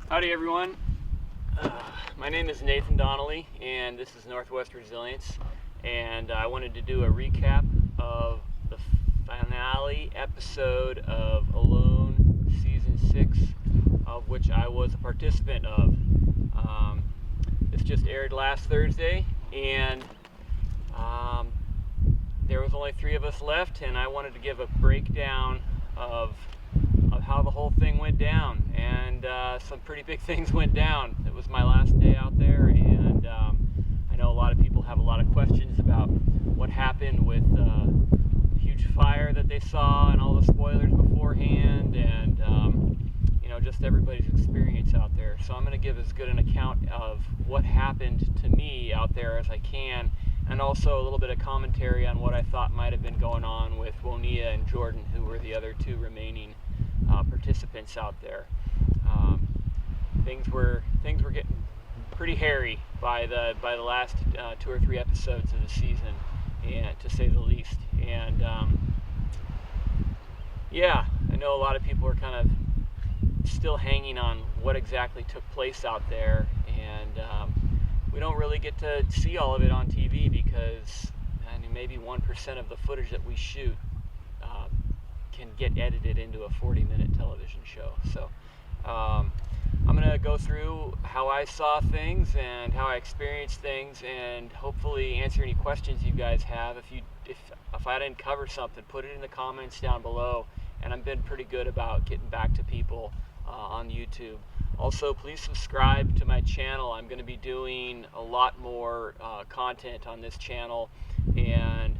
Howdy everyone, my name is Nathan Donnelly and this is Northwest Resilience, and I wanted to do a recap of the finale episode of Alone Season 6, of which I was a participant of. This just aired last Thursday, and there was only 3 of us left, and I wanted to give a breakdown of how the whole thing went down, and some pretty big things went down. It was my last day out there, and I know a lot of people have a lot of questions about what happened with the huge fire that they saw and all the spoilers beforehand, and just everybody's experience out there. So I'm going to give as good an account of what happened to me out there as I can, and also a little bit of commentary on what I thought might have been going on with Wonia and Jordan, who were the other 2 remaining participants out there. Things were getting pretty hairy by the last 2 or 3 episodes of the season, and to say the least. And I know a lot of people are kind of still hanging on what exactly took place out there, and we don't really get to see all of it on TV because maybe 1% of the footage that we shoot can get edited into a 40-minute television show. So I'm going to go through how I saw things and how I experienced things, and hopefully answer any questions you guys have. If I didn't cover something, put it in the comments down below, and I've been pretty good about getting back to people on YouTube. Also, please subscribe to my channel. I'm going to be doing a lot more content on this channel, and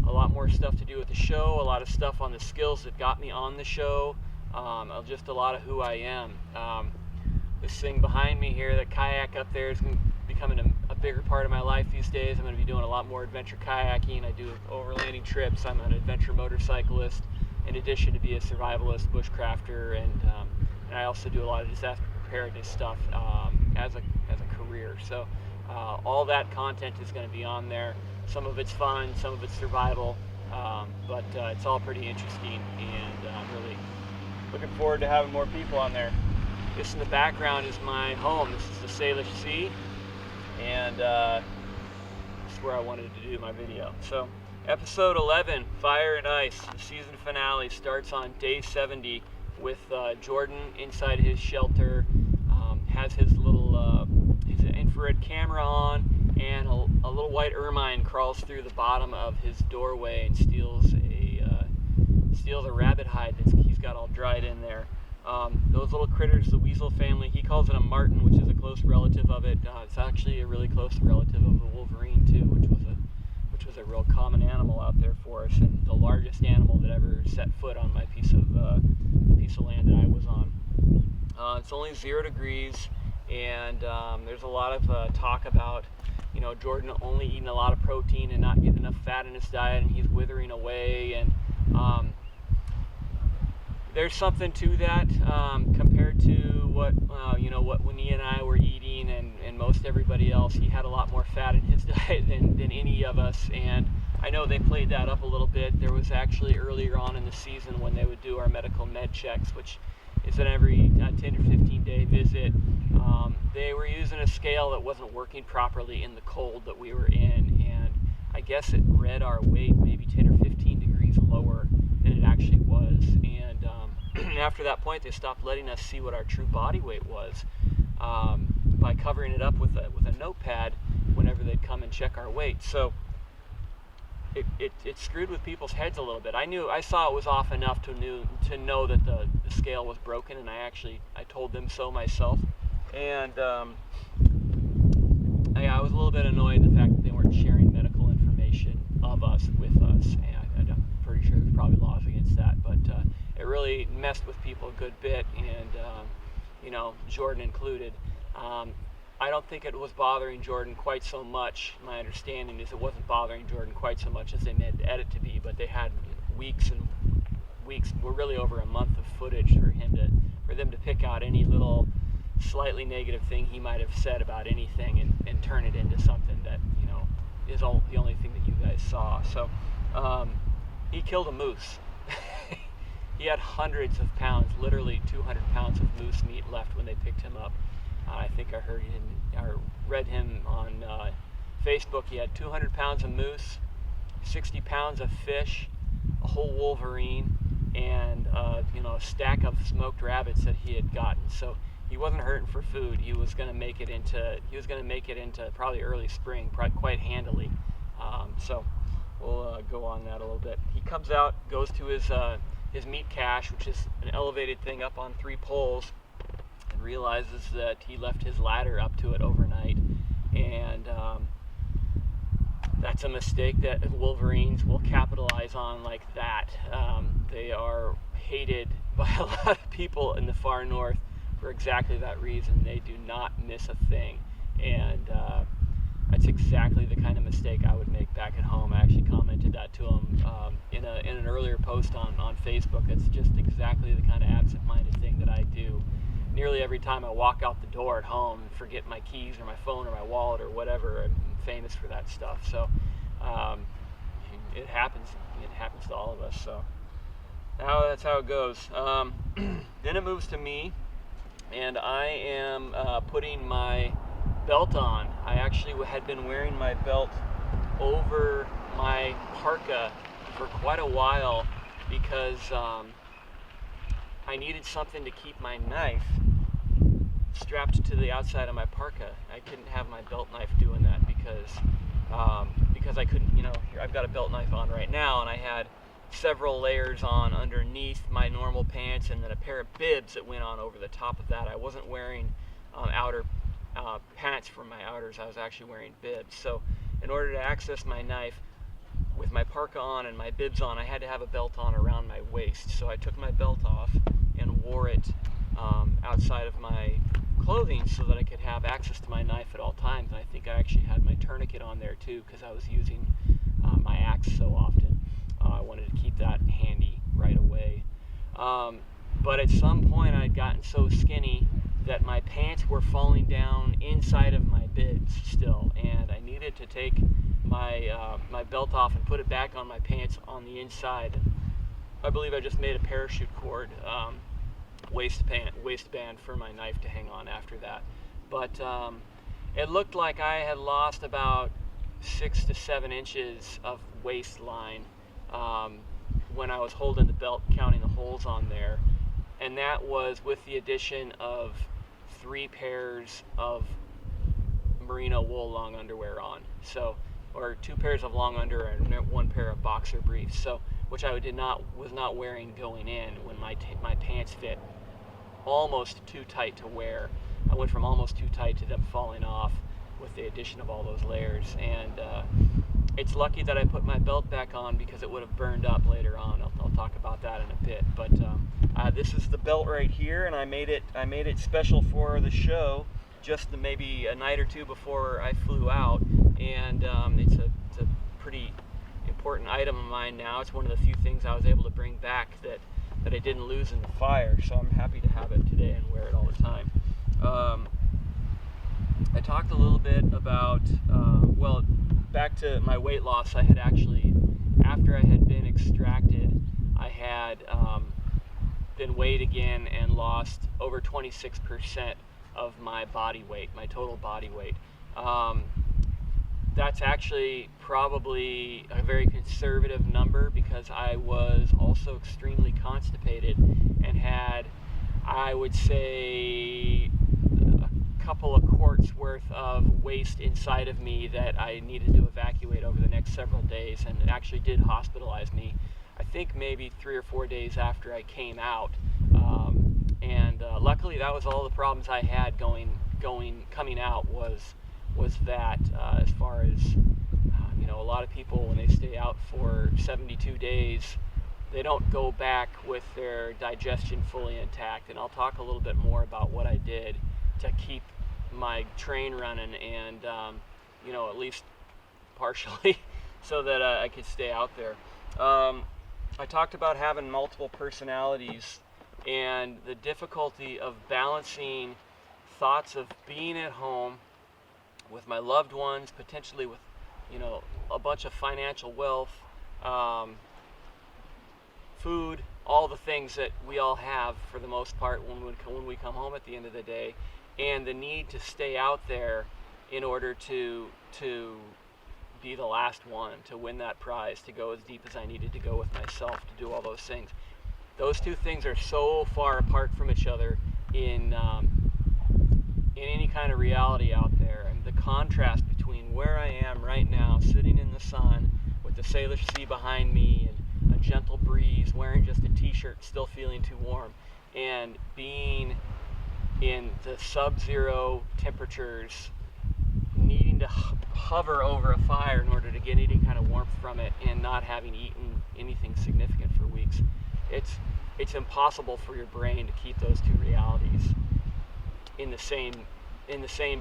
a lot more stuff to do with the show, a lot of stuff on the skills that got me on the show, just a lot of who I am. This thing behind me here, that kayak up there, is becoming a bigger part of my life these days. I'm going to be doing a lot more adventure kayaking. I do overlanding trips. I'm an adventure motorcyclist, in addition to be a survivalist, bushcrafter, and I also do a lot of disaster preparedness stuff as a career. So all that content is going to be on there. Some of it's fun, some of it's survival, but it's all pretty interesting, and I'm really looking forward to having more people on there. This in the background is my home. This is the Salish Sea, and this is where I wanted to do my video. So episode 11, Fire and Ice, the season finale, starts on day 70 with Jordan inside his shelter, has his little his infrared camera on, and a little white ermine crawls through the bottom of his doorway and steals a rabbit hide that he's got all dried in there. Those little critters, the weasel family, he calls it a marten, which is a close relative of it. It's actually a really close relative of the wolverine too, which was a real common animal out there for us, and the largest animal that ever set foot on my piece of land that I was on. It's only 0 degrees, and there's a lot of talk about Jordan only eating a lot of protein and not getting enough fat in his diet, and he's withering away, and there's something to that compared to what Wonia and I were eating, and most everybody else. He had a lot more fat in his diet than any of us, and I know they played that up a little bit. There was actually earlier on in the season when they would do our medical med checks, which is an every 10 or 15 day visit. They were using a scale that wasn't working properly in the cold that we were in, and I guess it read our weight maybe 10 or 15 degrees lower than it actually was. And after that point, they stopped letting us see what our true body weight was by covering it up with a notepad whenever they'd come and check our weight. So it screwed with people's heads a little bit. I saw it was off enough to know that the scale was broken, and I told them so myself. And I was a little bit annoyed at the fact that they weren't sharing medical information of us with us, and I'm pretty sure there's probably laws against that, but it really messed with people a good bit, and Jordan included. I don't think it was bothering Jordan quite so much. My understanding is it wasn't bothering Jordan quite so much as they made the edit to be, but they had weeks and weeks, we're really over a month of footage for them to pick out any little slightly negative thing he might have said about anything and turn it into something that is the only thing that you guys saw. So he killed a moose. he had hundreds of pounds, literally 200 pounds of moose meat left when they picked him up. I think I heard him or read him on Facebook. He had 200 pounds of moose, 60 pounds of fish, a whole wolverine, and a stack of smoked rabbits that he had gotten. So he wasn't hurting for food. He was going to make it into probably early spring, quite handily. So we'll go on that a little bit. He comes out, goes to his meat cache, which is an elevated thing up on 3 poles, and realizes that he left his ladder up to it overnight, and that's a mistake that wolverines will capitalize on like that. They are hated by a lot of people in the far north for exactly that reason. They do not miss a thing, and that's exactly the kind of mistake I would make back at home. I actually commented that to him in an earlier post on Facebook. It's just exactly the kind of absent-minded thing that I do nearly every time I walk out the door at home and forget my keys or my phone or my wallet or whatever. I'm famous for that stuff. So it happens to all of us. So now that's how it goes. Then it moves to me, and I am putting my belt on. I actually had been wearing my belt over my parka for quite a while because I needed something to keep my knife strapped to the outside of my parka. I couldn't have my belt knife doing that because I couldn't, here I've got a belt knife on right now, and I had several layers on underneath my normal pants and then a pair of bibs that went on over the top of that. I wasn't wearing outer pants for my outers. I was actually wearing bibs. So in order to access my knife with my parka on and my bibs on, I had to have a belt on around my waist. So I took my belt off and wore it outside of my clothing so that I could have access to my knife at all times. And I think I actually had my tourniquet on there too because I was using my axe so often. I wanted to keep that handy right away. But at some point I'd gotten so skinny that my pants were falling down inside of my bibs still, and I needed to take my belt off and put it back on my pants on the inside. I believe I just made a parachute cord waistband for my knife to hang on after that. But it looked like I had lost about 6 to 7 inches of waistline when I was holding the belt, counting the holes on there, and that was with the addition of 3 pairs of merino wool long underwear on, or 2 pairs of long under and 1 pair of boxer briefs, which I was not wearing going in when my pants fit almost too tight to wear. I went from almost too tight to them falling off with the addition of all those layers, and it's lucky that I put my belt back on because it would have burned up later on. I'll talk about that in a bit. But this is the belt right here, and I made it special for the show just maybe a night or 2 before I flew out, and it's a pretty important item of mine now. It's one of the few things I was able to bring back that I didn't lose in the fire, so I'm happy to have it today and wear it all the time. I talked a little bit about, back to my weight loss. I had actually, after I had been extracted, I had been weighed again and lost over 26% of my body weight, my total body weight. That's actually probably a very conservative number because I was also extremely constipated and had, I would say, a couple of quarts worth of waste inside of me that I needed to evacuate over the next several days, and it actually did hospitalize me, I think maybe 3 or 4 days after I came out. Luckily that was all the problems I had coming out was that as far as a lot of people, when they stay out for 72 days, they don't go back with their digestion fully intact. And I'll talk a little bit more about what I did to keep my train running and at least partially so that I could stay out there. I talked about having multiple personalities and the difficulty of balancing thoughts of being at home with my loved ones, potentially with a bunch of financial wealth, food, all the things that we all have for the most part when we come home at the end of the day, and the need to stay out there in order to be the last one, to win that prize, to go as deep as I needed to go with myself, to do all those things. Those two things are so far apart from each other in any kind of reality out there. And the contrast between where I am right now, sitting in the sun with the Salish Sea behind me and a gentle breeze, wearing just a t-shirt, still feeling too warm, and being in the sub-zero temperatures, needing to hover over a fire in order to get any kind of warmth from it, and not having eaten anything significant for weeks. It's impossible for your brain to keep those two realities in the same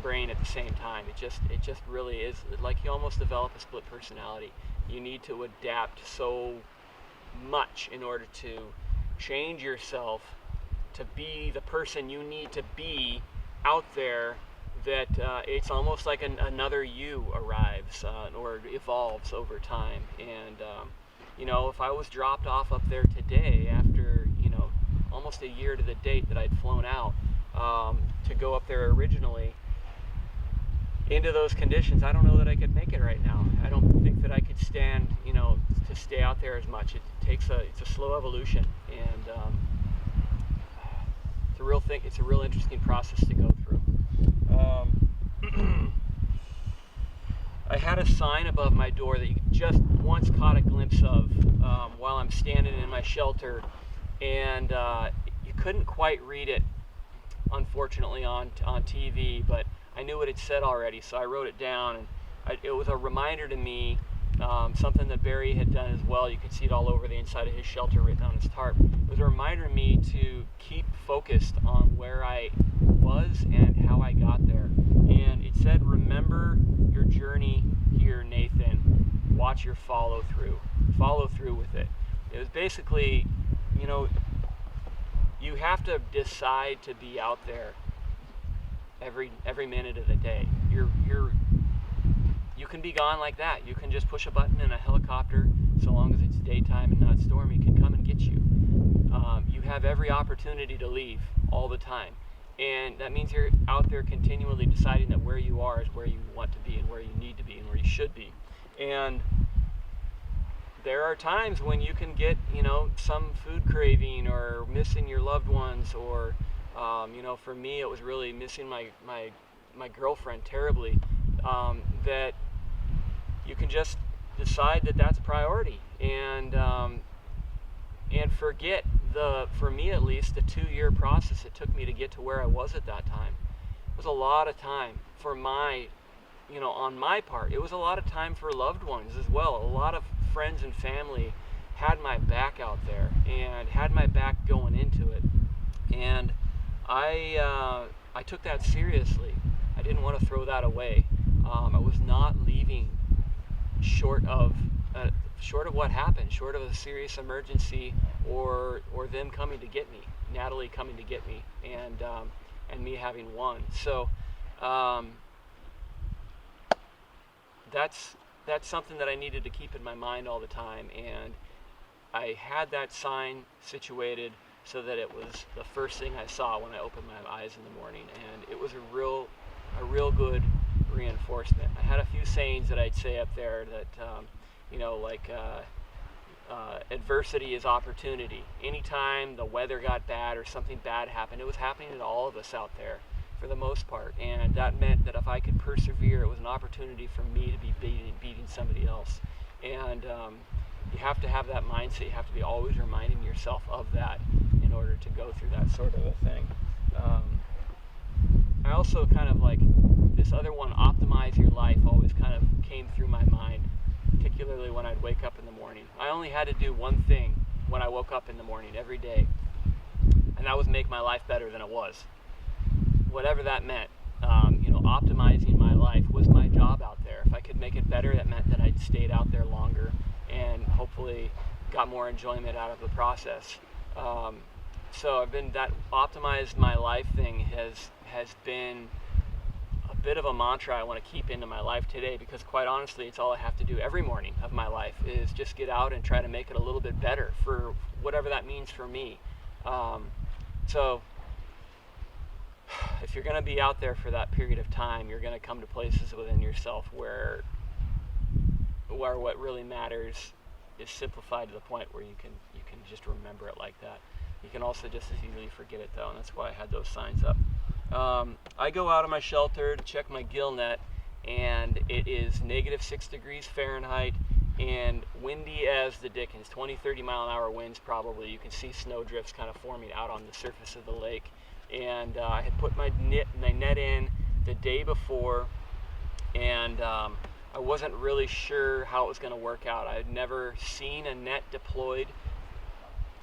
brain at the same time. It just really is like you almost develop a split personality. You need to adapt so much in order to change yourself to be the person you need to be out there, that it's almost like another you arrives or evolves over time. And if I was dropped off up there today after almost a year to the date that I'd flown out to go up there originally into those conditions, I don't know that I could make it right now. I don't think that I could stand to stay out there as much. It's a slow evolution, and it's a real thing. It's a real interesting process to go through. I had a sign above my door that you just once caught a glimpse of while I'm standing in my shelter, and you couldn't quite read it, unfortunately, on TV, but I knew what it said already, so I wrote it down, and it was a reminder to me, something that Barry had done as well. You could see it all over the inside of his shelter written on his tarp. It was a reminder to me to keep focused on where I was and how I got there. And it said, remember your journey here, Nathan. Watch your follow through. Follow through with it. It was basically, you have to decide to be out there every minute of the day. You can be gone like that. You can just push a button and a helicopter, so long as it's daytime and not stormy, can come and get you. You have every opportunity to leave all the time. And that means you're out there continually deciding that where you are is where you want to be and where you need to be and where you should be. And there are times when you can get, some food craving or missing your loved ones, or, for me it was really missing my girlfriend terribly, that you can just decide that that's priority, and forget for me at least, the 2-year process it took me to get to where I was at that time. It was a lot of time for on my part. It was a lot of time for loved ones as well. A lot of friends and family had my back out there and had my back going into it, and I took that seriously. I didn't want to throw that away. I was not leaving short of what happened, short of a serious emergency or them coming to get me, Natalie coming to get me, and me having won. So that's something that I needed to keep in my mind all the time, and I had that sign situated so that it was the first thing I saw when I opened my eyes in the morning, and it was a real good reinforcement. I had a few sayings that I'd say up there that adversity is opportunity. Anytime the weather got bad or something bad happened, it was happening to all of us out there for the most part, and that meant that if I could persevere, it was an opportunity for me to be beating somebody else. And you have to have that mindset. You have to be always reminding yourself of that in order to go through that sort of a thing. I also kind of like this other one, optimize your life, always kind of came through my mind, particularly when I'd wake up in the morning. I only had to do one thing when I woke up in the morning every day, and that was make my life better than it was. Whatever that meant, optimizing my life was my job out there. If I could make it better, that meant that I'd stayed out there longer and hopefully got more enjoyment out of the process. So I've been, that optimized my life thing has been a bit of a mantra I want to keep into my life today, because quite honestly, it's all I have to do every morning of my life is just get out and try to make it a little bit better for whatever that means for me. So if you're going to be out there for that period of time, you're going to come to places within yourself where what really matters is simplified to the point where you can just remember it like that. You can also just as easily forget it though, and that's why I had those signs up. I go out of my shelter to check my gill net, and it is -6 degrees Fahrenheit and windy as the dickens, 20-30 mile an hour winds probably. You can see snow drifts kind of forming out on the surface of the lake. And I had put my net in the day before, and I wasn't really sure how it was going to work out. I had never seen a net deployed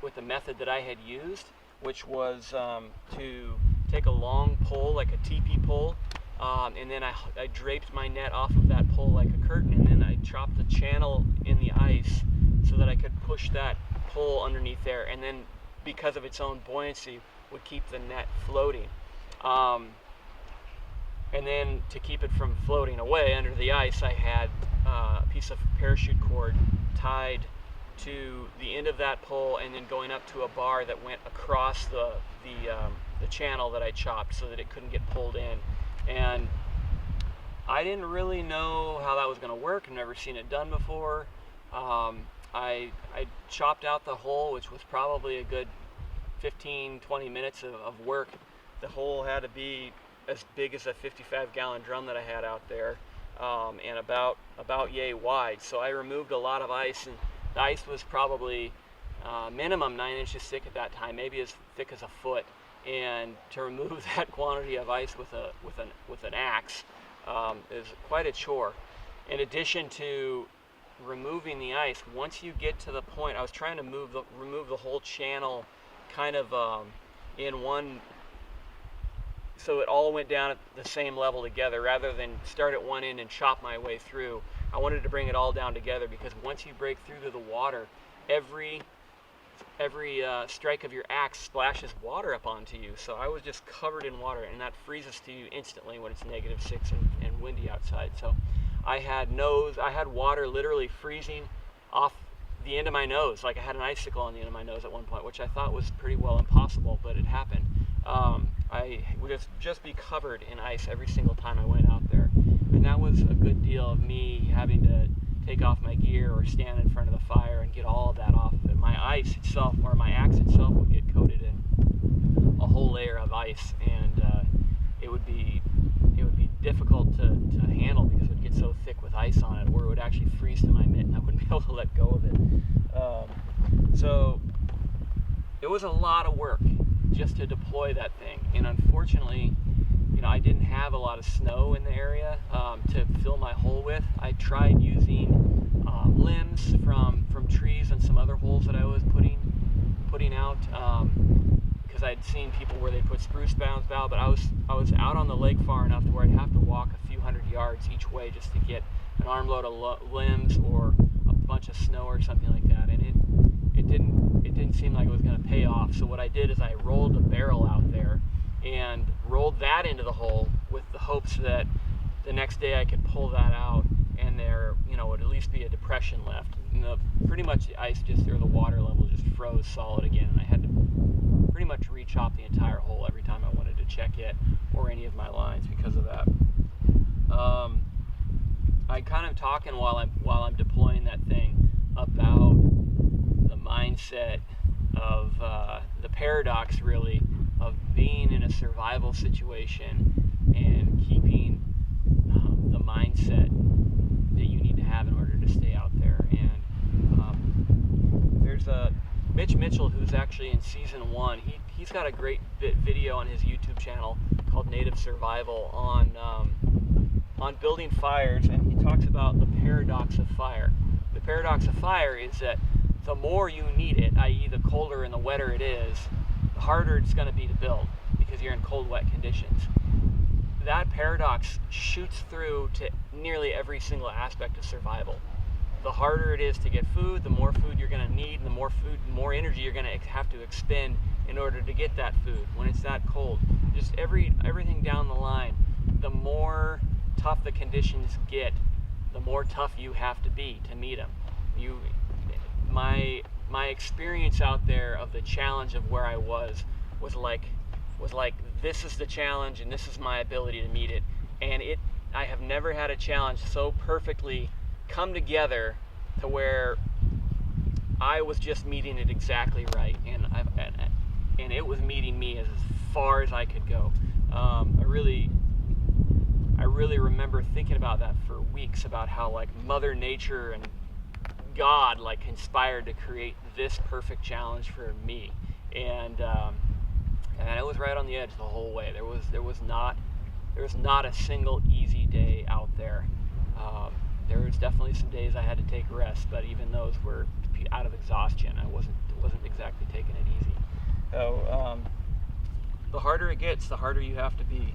with the method that I had used, which was to take a long pole, like a teepee pole, and then I draped my net off of that pole like a curtain, and then I chopped the channel in the ice so that I could push that pole underneath there, and then because of its own buoyancy would keep the net floating. And then to keep it from floating away under the ice, I had a piece of parachute cord tied to the end of that pole and then going up to a bar that went across the channel that I chopped so that it couldn't get pulled in. And I didn't really know how that was going to work. I've never seen it done before. I chopped out the hole, which was probably a good 15-20 minutes of work. The hole had to be as big as a 55-gallon drum that I had out there, and about yay wide. So I removed a lot of ice, and the ice was probably minimum 9 inches thick at that time, maybe as thick as a foot. And to remove that quantity of ice with an axe is quite a chore. In addition to removing the ice, once you get to the point, I was trying to remove the whole channel kind of in one, so it all went down at the same level together rather than start at one end and chop my way through. I wanted to bring it all down together because once you break through to the water, every strike of your axe splashes water up onto you. So I was just covered in water, and that freezes to you instantly when it's -6 and windy outside. So I had water literally freezing off the end of my nose, like I had an icicle on the end of my nose at one point, which I thought was pretty well impossible, but it happened. I would just be covered in ice every single time I went out there, and that was a good deal of me having to take off my gear or stand in front of the fire and get all of that off of it. My ice itself, or my axe itself, would get coated in a whole layer of ice, and it would be difficult to handle because it would get so thick with ice on it, or it would actually freeze to my mitt and I wouldn't be able to let go of it. So it was a lot of work just to deploy that thing, and unfortunately, I didn't have a lot of snow in the area to fill my hole with. I tried using limbs from trees and some other holes that I was putting out, because I'd seen people where they put spruce bound, but I was out on the lake far enough to where I'd have to walk a few hundred yards each way just to get an armload of limbs or a bunch of snow or something like that, and it didn't seem like it was going to pay off. So what I did is I rolled a barrel out there and rolled that into the hole with the hopes that the next day I could pull that out and there would at least be a depression left. And pretty much the ice or the water level just froze solid again, and I had to pretty much re-chop the entire hole every time I wanted to check it or any of my lines because of that. I kind of talking while I'm deploying that thing about the mindset of the paradox, really, of being in a survival situation and keeping the mindset that you need to have in order to stay out there. And there's Mitch Mitchell, who's actually in season 1. He's got a great video on his YouTube channel called Native Survival on building fires, and he talks about the paradox of fire. The paradox of fire is that the more you need it, i.e. the colder and the wetter it is, the harder it's going to be to build because you're in cold, wet conditions. That paradox shoots through to nearly every single aspect of survival. The harder it is to get food, the more food you're going to need, and the more energy you're going to have to expend in order to get that food when it's that cold. Just everything down the line, the more tough the conditions get, the more tough you have to be to meet them. My my experience out there of the challenge of where I was like this is the challenge and this is my ability to meet it. And I have never had a challenge so perfectly come together to where I was just meeting it exactly right, and it was meeting me as far as I could go. I really remember thinking about that for weeks, about how like Mother Nature and God like conspired to create this perfect challenge for me, and it was right on the edge the whole way. There was not a single easy day out there. There was definitely some days I had to take rest, but even those were out of exhaustion. I wasn't exactly taking it easy. So the harder it gets, the harder you have to be.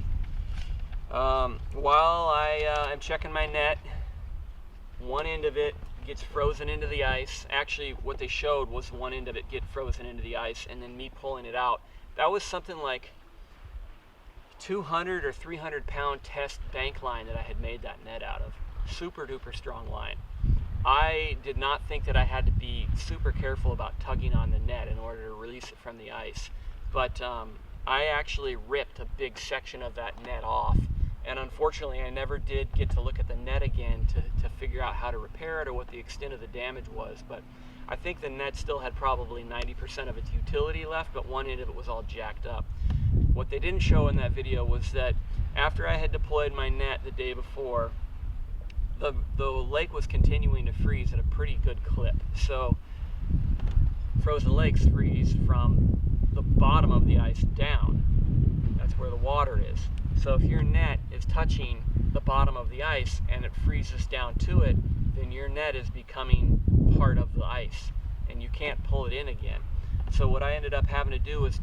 While I am checking my net, one end of it gets frozen into the ice. Actually, what they showed was one end of it get frozen into the ice, and then me pulling it out. That was something like 200 or 300 pound test bank line that I had made that net out of. Super duper strong line. I did not think that I had to be super careful about tugging on the net in order to release it from the ice, but I actually ripped a big section of that net off, and unfortunately I never did get to look at the net again to figure out how to repair it or what the extent of the damage was. But I think the net still had probably 90% of its utility left, but one end of it was all jacked up. What they didn't show in that video was that after I had deployed my net the day before, the lake was continuing to freeze at a pretty good clip. So frozen lakes freeze from the bottom of the ice down. That's where the water is. So if your net is touching the bottom of the ice and it freezes down to it, then your net is becoming part of the ice and you can't pull it in again. So what I ended up having to do was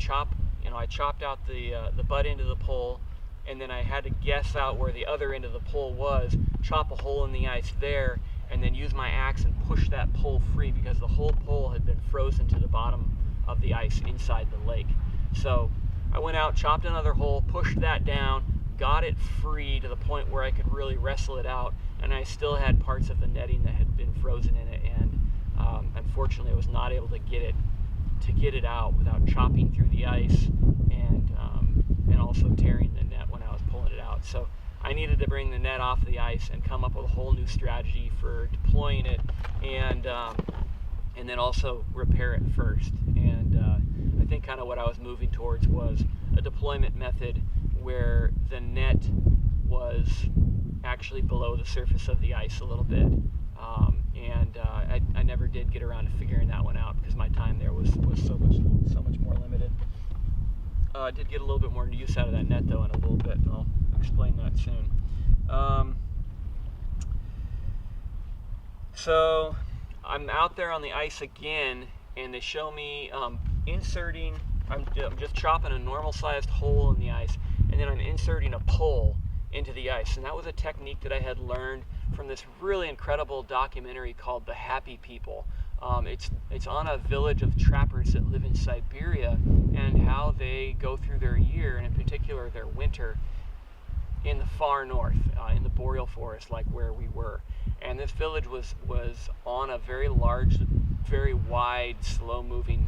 I chopped out the butt end of the pole, and then I had to guess out where the other end of the pole was, chop a hole in the ice there, and then use my axe and push that pole free, because the whole pole had been frozen to the bottom of the ice inside the lake. So I went out, chopped another hole, pushed that down, got it free to the point where I could really wrestle it out, and I still had parts of the netting that had been frozen in it, and unfortunately I was not able to get it out without chopping through the ice and also tearing the net when I was pulling it out. So I needed to bring the net off the ice and come up with a whole new strategy for deploying it, and then also repair it first. And I think kind of what I was moving towards was a deployment method where the net was actually below the surface of the ice a little bit. I never did get around to figuring that one out because my time there was so much more limited. I did get a little bit more use out of that net though in a little bit, and I'll explain that soon. So I'm out there on the ice again, and they show me inserting. I'm just chopping a normal sized hole in the ice, and then I'm inserting a pole into the ice. And that was a technique that I had learned from this really incredible documentary called The Happy People. It's on a village of trappers that live in Siberia, and how they go through their year, and in particular their winter, in the far north, in the boreal forest, like where we were. And this village was on a very large, very wide, slow-moving